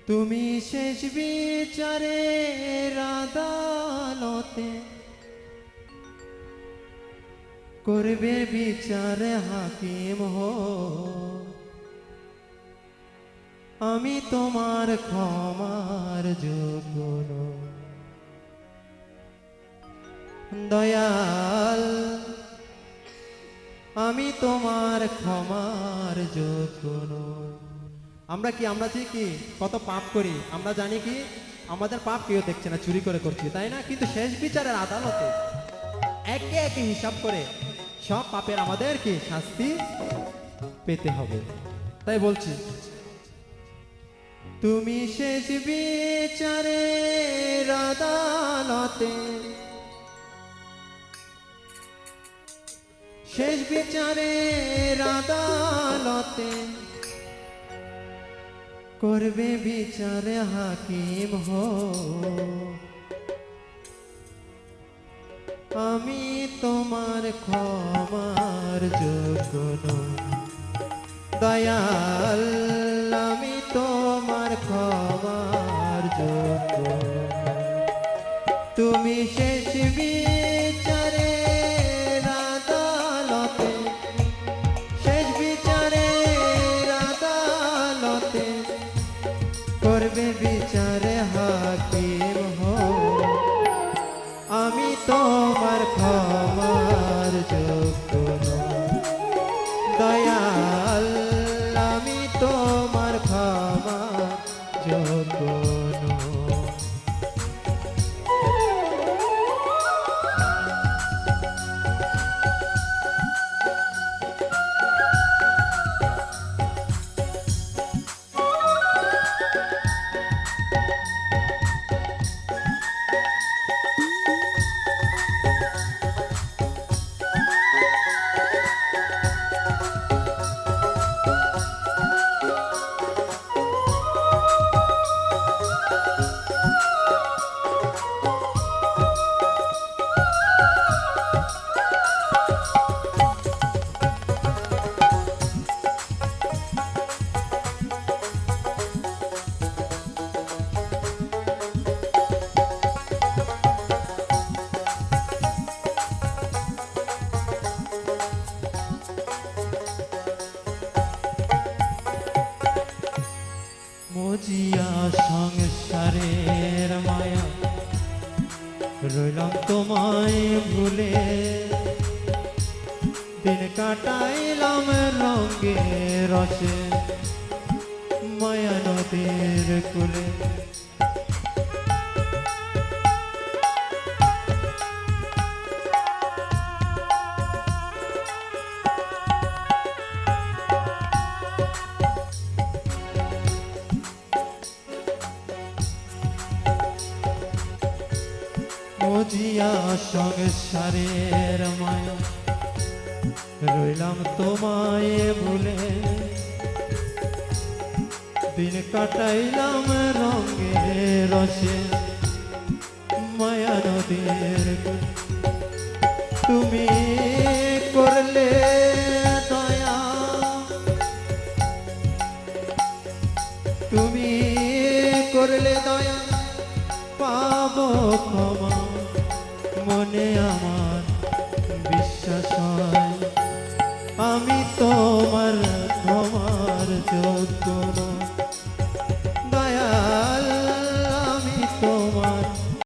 তুমি শেষ বিচারের আদালতে করবে বিচার হাকিম হো, আমি তোমার ক্ষমার যোগ্য নই। দয়াল আমি তোমার ক্ষমার যোগ্য নই। আমরা যে কি কত পাপ করি, আমরা জানি কি আমাদের পাপ কেউ দেখছে না, চুরি করে করছি, তাই না? কিন্তু শেষ বিচারের আদালতে একে একে হিসাব করে সব পাপের আমাদের কি শাস্তি পেতে হবে। তাই বলছি, তুমি শেষ বিচারের আদালতে, শেষ বিচারের আদালতে করবে বিচার হাকিম হো, আমি তোমার ক্ষমার যোগ্য নই। দয়াল আমি তোমার ক্ষমার যোগ্য নই। তুমি শেষ বিচারের আদালতে, শেষ বিচারের আদালতে করবে বিচার হাকিম হো, আমি তোমার ক্ষমার যোগ্য নই। দয়াল আমি তোমার ক্ষমার যোগ্য নই। মজিয়া সংসারের মায়া রইলাম তোমায় ভুলে, দিন কাটাইলাম রঙে রসে মায়া নদীর কূলে। মজিয়া সংসারের মায়া রইলাম তোমায় ভুলে, দিন কাটাইলাম রঙে রসে মায়া নদীর কূলে। তুমি করলে দয়া, তুমি করলে দয়া পাবো ক্ষমা, মনে আমার বিশ্বাস হয় আমি তোমার ক্ষমার যোগ্য নই। দয়াল আমি তোমার